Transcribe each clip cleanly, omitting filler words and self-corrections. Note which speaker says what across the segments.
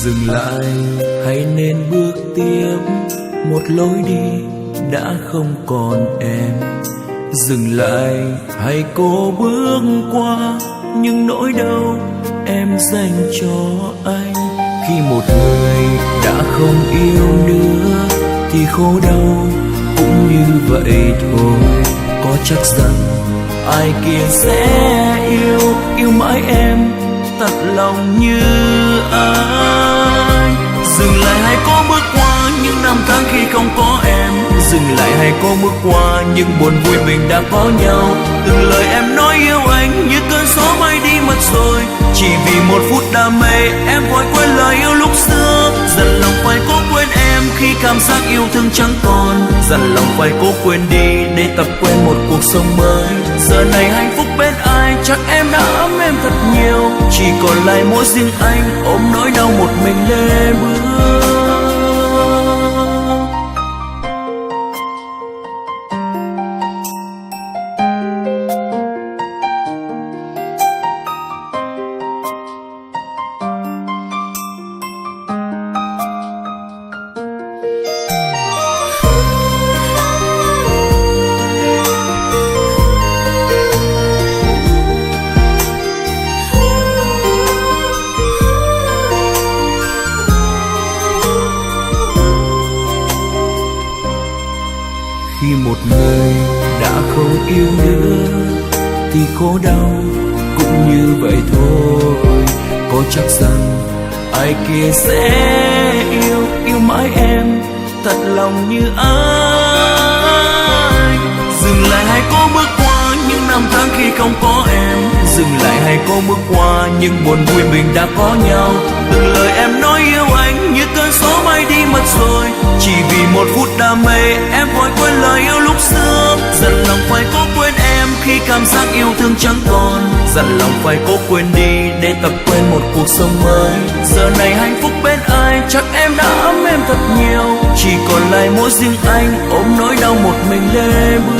Speaker 1: Dừng lại hay nên bước tiếp một lối đi đã không còn em. Dừng lại hay cố bước qua những nỗi đau em dành cho anh. Khi một người đã không yêu nữa thì khổ đau cũng như vậy thôi. Có chắc rằng ai kia sẽ yêu mãi em thật lòng như anh. Dừng lại hay cố bước qua những năm tháng khi không có em. Dừng lại hay cố bước qua những buồn vui mình đã có nhau. Từng lời em nói yêu anh như cơn gió bay đi mất rồi. Chỉ vì một phút đam mê em vội quên lời yêu lúc xưa. Dần lòng phải cố quên em khi cảm giác yêu thương chẳng còn. Dần lòng phải cố quên đi để tập quen một cuộc sống mới. Giờ này hạnh phúc bên ai chắc em đã ấm em thật nhiều. Chỉ còn lại mỗi riêng anh ôm nỗi đau một mình lê bước. Khi một người đã không yêu nữa thì khổ đau cũng như vậy thôi. Có chắc rằng ai kia sẽ yêu mãi em thật lòng như anh. Dừng lại hay cố bước qua những năm tháng khi không có em. Dừng lại hay cố bước qua những buồn vui mình đã có nhau. Từng lời em nói yêu anh như cơn gió bay đi mất rồi. Chỉ vì một phút đam mê em vội quên lời yêu lúc xưa. Dần lòng phải cố quên em khi cảm giác yêu thương chẳng còn. Dần lòng phải cố quên đi để tập quen một cuộc sống mới. Giờ này hạnh phúc bên ai chắc em đã ấm em thật nhiều. Chỉ còn lại mỗi riêng anh ôm nỗi đau một mình lê bước.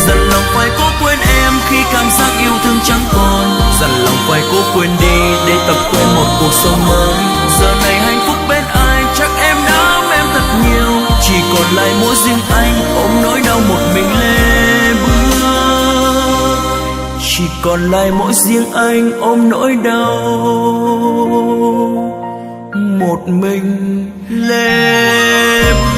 Speaker 1: Dần lòng phải cố quên em khi cảm giác yêu thương chẳng còn. Dần lòng phải cố quên đi để tập quen một cuộc sống mới. Giờ này hạnh phúc bên ai chắc em đã ấm em thật nhiều. Chỉ còn lại mỗi riêng anh ôm nỗi đau một mình lê bước. Chỉ còn lại mỗi riêng anh ôm nỗi đau một mình lê bước.